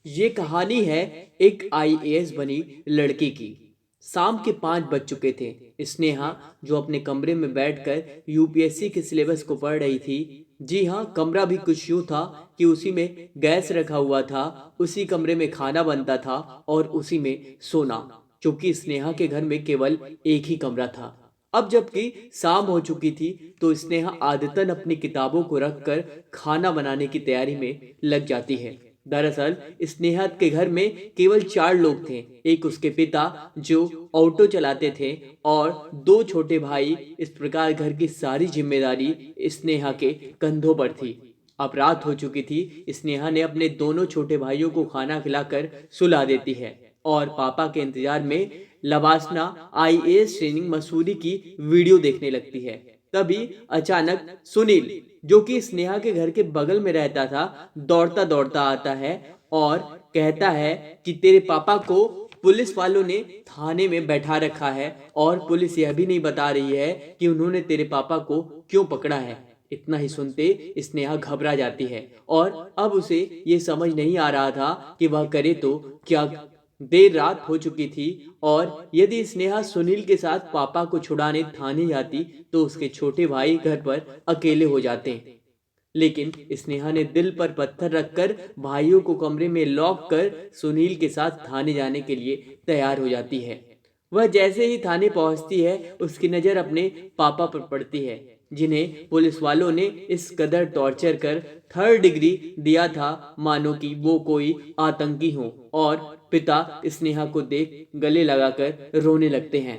ये कहानी है एक आईएएस बनी लड़की की। शाम के 5 बज चुके थे। स्नेहा जो अपने कमरे में बैठकर यूपीएससी के सिलेबस को पढ़ रही थी। जी हाँ, कमरा भी कुछ यूं था कि उसी में गैस रखा हुआ था, उसी कमरे में खाना बनता था और उसी में सोना, क्योंकि स्नेहा के घर में केवल एक ही कमरा था। अब जबकि शाम हो चुकी थी तो स्नेहा आदतन अपनी किताबों को रखकर खाना बनाने की तैयारी में लग जाती है। दरअसल स्नेहा के घर में केवल 4 लोग थे। एक उसके पिता जो ऑटो चलाते थे और 2 छोटे भाई। इस प्रकार घर की सारी जिम्मेदारी स्नेहा के कंधों पर थी। अब रात हो चुकी थी। स्नेहा ने अपने दोनों छोटे भाइयों को खाना खिलाकर सुला देती है और पापा के इंतजार में लवासना आईएएस ट्रेनिंग मसूरी की वीडियो देखने लगती है। तभी अचानक सुनील, जो कि स्नेहा के घर के बगल में रहता था, दौड़ता दौड़ता आता है और कहता है कि तेरे पापा को पुलिस वालों ने थाने में बैठा रखा है और पुलिस यह भी नहीं बता रही है कि उन्होंने तेरे पापा को क्यों पकड़ा है। इतना ही सुनते स्नेहा घबरा जाती है और अब उसे ये समझ नहीं आ रहा था कि वह करे तो क्या। देर रात हो चुकी थी और यदि स्नेहा सुनील के साथ पापा को छुड़ाने थाने जाती तो उसके छोटे भाई घर पर अकेले हो जाते। लेकिन स्नेहा ने दिल पर पत्थर रखकर भाइयों को कमरे में लॉक कर सुनील के साथ थाने जाने के लिए तैयार हो जाती है। वह जैसे ही थाने पहुंचती है उसकी नजर अपने पापा पर पड़ती है, जिन्हें पुलिस वालों ने इस कदर टॉर्चर कर 3rd डिग्री दिया था मानो कि वो कोई आतंकी हो। और पिता स्नेहा को देख गले लगाकर रोने लगते हैं।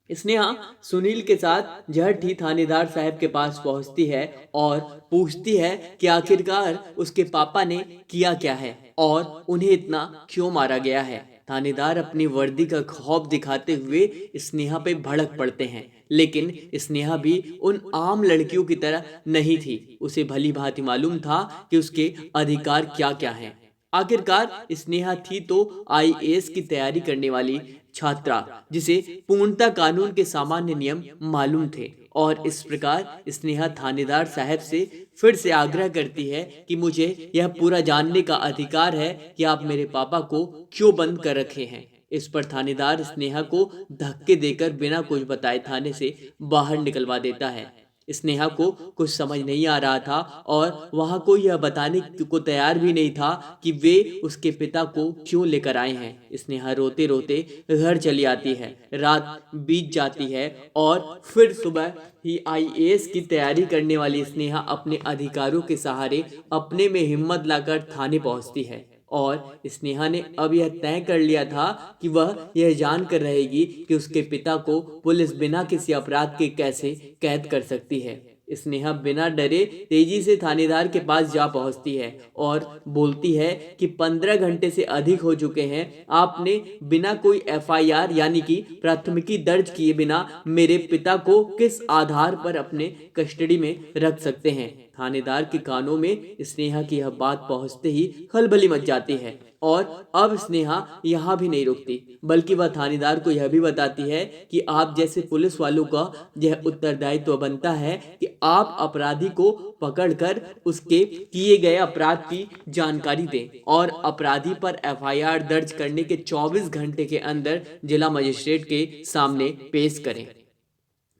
स्नेहा सुनील के साथ झट ही थानेदार साहब के पास पहुंचती है और पूछती है कि आखिरकार उसके पापा ने किया क्या है और उन्हें इतना क्यों मारा गया है। थानेदार अपनी वर्दी का खौफ दिखाते हुए स्नेहा पे भड़क पड़ते हैं, लेकिन स्नेहा भी उन आम लड़कियों की तरह नहीं थी। उसे भली भांति मालूम था कि उसके अधिकार क्या क्या हैं। आखिरकार स्नेहा थी तो आईएएस की तैयारी करने वाली छात्रा, जिसे पूर्णतः कानून के सामान्य नियम मालूम थे। और इस प्रकार स्नेहा थानेदार साहब से फिर से आग्रह करती है कि मुझे यह पूरा जानने का अधिकार है कि आप मेरे पापा को क्यों बंद कर रखे हैं। इस पर थानेदार स्नेहा को धक्के देकर बिना कुछ बताए थाने से बाहर निकलवा देता है। स्नेहा को कुछ समझ नहीं आ रहा था और वहां कोई यह बताने को तैयार भी नहीं था कि वे उसके पिता को क्यों लेकर आए हैं। स्नेहा रोते रोते घर चली आती है। रात बीत जाती है और फिर सुबह ही आईएएस की तैयारी करने वाली स्नेहा अपने अधिकारों के सहारे अपने में हिम्मत लाकर थाने पहुंचती है। और स्नेहा ने अब यह तय कर लिया था कि वह यह जानकर रहेगी कि उसके पिता को पुलिस बिना किसी अपराध के कैसे कैद कर सकती है। स्नेहा बिना डरे तेजी से थानेदार के पास जा पहुंचती है और बोलती है कि 15 घंटे से अधिक हो चुके हैं, आपने बिना कोई एफआईआर यानी कि प्राथमिकी दर्ज किए बिना मेरे पिता को किस आधार पर अपने कस्टडी में रख सकते हैं। थानेदार के कानों में स्नेहा की यह बात पहुंचते ही खलबली मच जाती है और अब स्नेहा यहाँ भी नहीं रुकती, बल्कि वह थानेदार को यह भी बताती है कि आप जैसे पुलिस वालों का यह उत्तरदायित्व बनता है कि आप अपराधी को पकड़कर उसके किए गए अपराध की जानकारी दें और अपराधी पर एफआईआर दर्ज करने के 24 घंटे के अंदर जिला मजिस्ट्रेट के सामने पेश करें।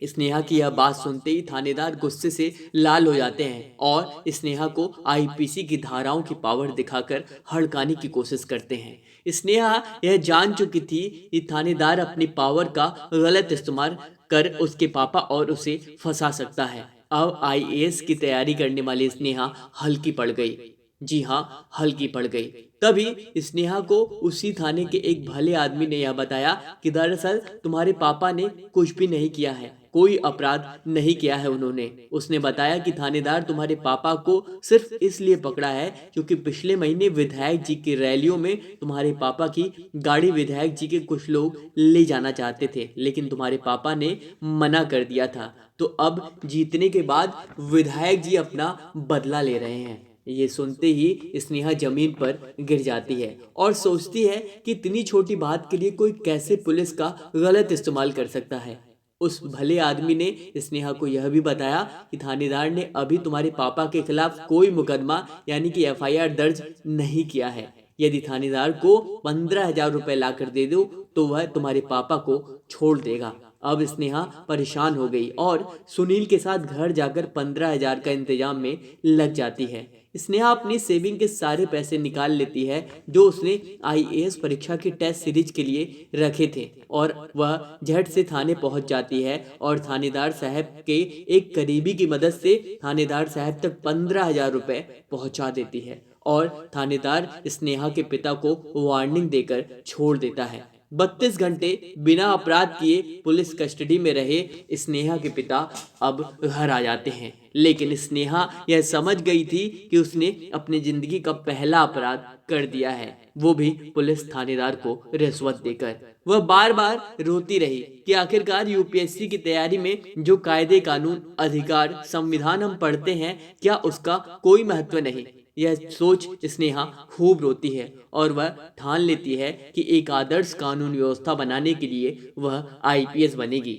स्नेहा की यह बात सुनते ही थानेदार गुस्से से लाल हो जाते हैं और स्नेहा को आईपीसी की धाराओं की पावर दिखाकर हड़काने की कोशिश करते हैं। स्नेहा यह जान चुकी थी कि थानेदार अपनी पावर का गलत इस्तेमाल कर उसके पापा और उसे फंसा सकता है। अब आईएएस की तैयारी करने वाली स्नेहा हल्की पड़ गई। जी हाँ, हल्की पड़ गई। तभी स्नेहा को उसी थाने के एक भले आदमी ने यह बताया कि दरअसल तुम्हारे पापा ने कुछ भी नहीं किया है, कोई अपराध नहीं किया है उन्होंने। उसने बताया कि थानेदार तुम्हारे पापा को सिर्फ इसलिए पकड़ा है क्योंकि पिछले महीने विधायक जी की रैलियों में तुम्हारे पापा की गाड़ी विधायक जी के कुछ लोग ले जाना चाहते थे, लेकिन तुम्हारे पापा ने मना कर दिया था। तो अब जीतने के बाद विधायक जी अपना बदला ले रहे हैं। ये सुनते ही स्नेहा जमीन पर गिर जाती है और सोचती है कि इतनी छोटी बात के लिए कोई कैसे पुलिस का गलत इस्तेमाल कर सकता है। उस भले आदमी ने स्नेहा को यह भी बताया कि थानेदार ने अभी तुम्हारे पापा के खिलाफ कोई मुकदमा यानी कि एफआईआर दर्ज नहीं किया है, यदि थानेदार को 15,000 रुपए ला कर दे दो तो वह तुम्हारे पापा को छोड़ देगा। अब स्नेहा परेशान हो गई और सुनील के साथ घर जाकर 15,000 का इंतजाम में लग जाती है। स्नेहा अपनी सेविंग के सारे पैसे निकाल लेती है जो उसने आईएएस परीक्षा की टेस्ट सीरीज के लिए रखे थे और वह झट से थाने पहुंच जाती है और थानेदार साहब के एक करीबी की मदद से थानेदार साहब तक 15,000 रुपए पहुंचा देती है और थानेदार स्नेहा के पिता को वार्निंग देकर छोड़ देता है। 32 घंटे बिना अपराध किए पुलिस कस्टडी में रहे स्नेहा के पिता अब घर आ जाते हैं, लेकिन स्नेहा यह समझ गई थी कि उसने अपनी जिंदगी का पहला अपराध कर दिया है, वो भी पुलिस थानेदार को रिश्वत देकर। वह बार बार रोती रही कि आखिरकार यूपीएससी की तैयारी में जो कायदे कानून अधिकार संविधान हम पढ़ते हैं क्या उसका कोई महत्व नहीं। यह सोच स्नेहा खूब रोती है और वह ठान लेती है कि एक आदर्श कानून व्यवस्था बनाने के लिए वह आईपीएस बनेगी।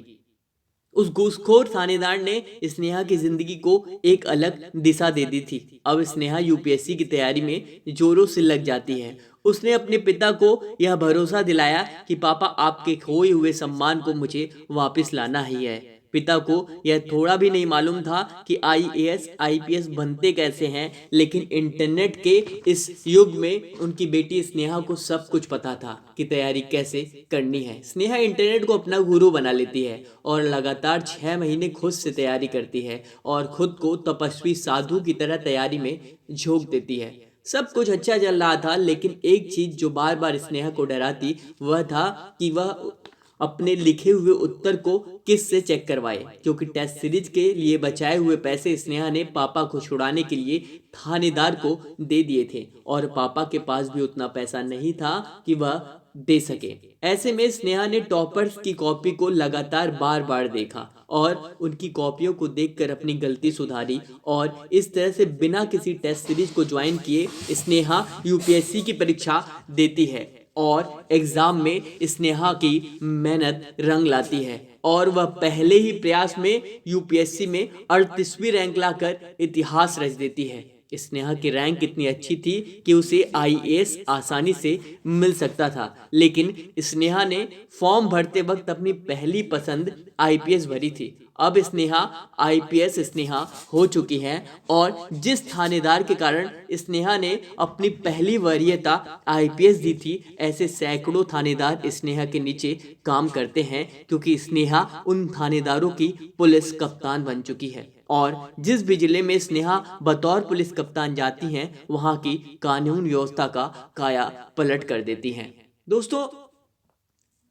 उस घूसखोर थानेदार ने स्नेहा की जिंदगी को एक अलग दिशा दे दी थी। अब स्नेहा यूपीएससी की तैयारी में जोरों से लग जाती है। उसने अपने पिता को यह भरोसा दिलाया कि पापा आपके खोए हुए सम्मान को मुझे वापस लाना ही है। पिता को यह थोड़ा भी नहीं मालूम था कि आईएएस आईपीएस बनते कैसे हैं, लेकिन इंटरनेट के इस युग में उनकी बेटी स्नेहा को सब कुछ पता था कि तैयारी कैसे करनी है। स्नेहा इंटरनेट को अपना गुरु बना लेती है और लगातार 6 महीने खुद से तैयारी करती है और खुद को तपस्वी साधु की तरह तैयारी में झोंक देती है। सब कुछ अच्छा चल रहा था, लेकिन एक चीज जो बार बार स्नेहा को डराती वह था कि वह अपने लिखे हुए उत्तर को किस से चेक करवाए, क्योंकि टेस्ट सीरीज के लिए बचाए हुए पैसे स्नेहा ने पापा को छुड़ाने के लिए थानेदार को दे दिए थे और पापा के पास भी उतना पैसा नहीं था कि वह दे सके। ऐसे में स्नेहा ने टॉपर्स की कॉपी को लगातार बार बार देखा और उनकी कॉपियों को देखकर अपनी गलती सुधारी और इस तरह से बिना किसी टेस्ट सीरीज को ज्वाइन किए स्नेहा यूपीएससी की परीक्षा देती है और एग्जाम में स्नेहा की मेहनत रंग लाती है और वह पहले ही प्रयास में यूपीएससी में 38वीं रैंक लाकर इतिहास रच देती है। स्नेहा की रैंक इतनी अच्छी थी कि उसे आईएएस आसानी से मिल सकता था, लेकिन स्नेहा ने फॉर्म भरते वक्त अपनी पहली पसंद आईपीएस भरी थी। अब स्नेहा आईपीएस स्नेहा हो चुकी है और जिस थानेदार के कारण स्नेहा ने अपनी पहली वरीयता आईपीएस दी थी, ऐसे सैकड़ों थानेदार स्नेहा के नीचे काम करते हैं क्योंकि स्नेहा उन थानेदारों की पुलिस कप्तान बन चुकी है और जिस भी जिले में स्नेहा बतौर पुलिस कप्तान जाती हैं वहां की कानून व्यवस्था का काया पलट कर देती हैं। दोस्तों,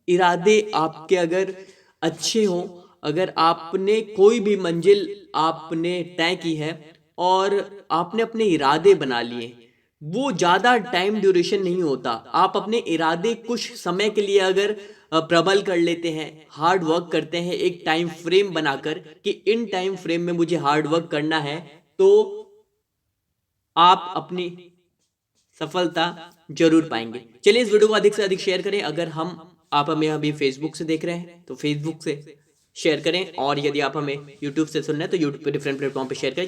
इरादे आपके अगर अच्छे हों, अगर आपने कोई भी मंजिल आपने तय की है और आपने अपने इरादे बना लिए, वो ज़्यादा टाइम ड्यूरेशन नहीं होता। आप अपने इरादे कुछ समय के लिए अगर प्रबल कर लेते हैं, हार्ड वर्क करते हैं एक टाइम फ्रेम बनाकर कि इन टाइम फ्रेम में मुझे हार्ड वर्क करना है, तो आप अपनी सफलता जरूर पाएंगे। चलिए इस वीडियो को अधिक से अधिक शेयर करें। अगर आप हमें अभी फेसबुक से देख रहे हैं तो फेसबुक से शेयर करें और यदि आप हमें यूट्यूब से सुन रहे हैं तो यूट्यूब पे डिफरेंट प्लेटफॉर्म पे शेयर करें।